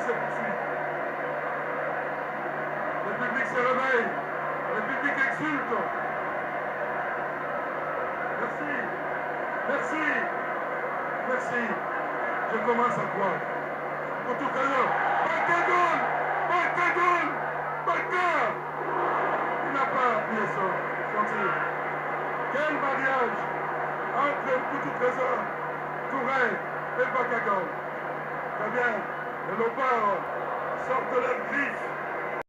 se poursuit. Le public se réveille. Le public exulte. Merci. Merci. Merci. Je commence à croire. Pour tout à l'heure. Barthédoul. Barthédoul. Barthédoul. Il n'a pas oublié son tir. Quel mariage entre Boutou Trésor, Touré et Bakagol. Très bien. Les léopards sortent leurs griffes.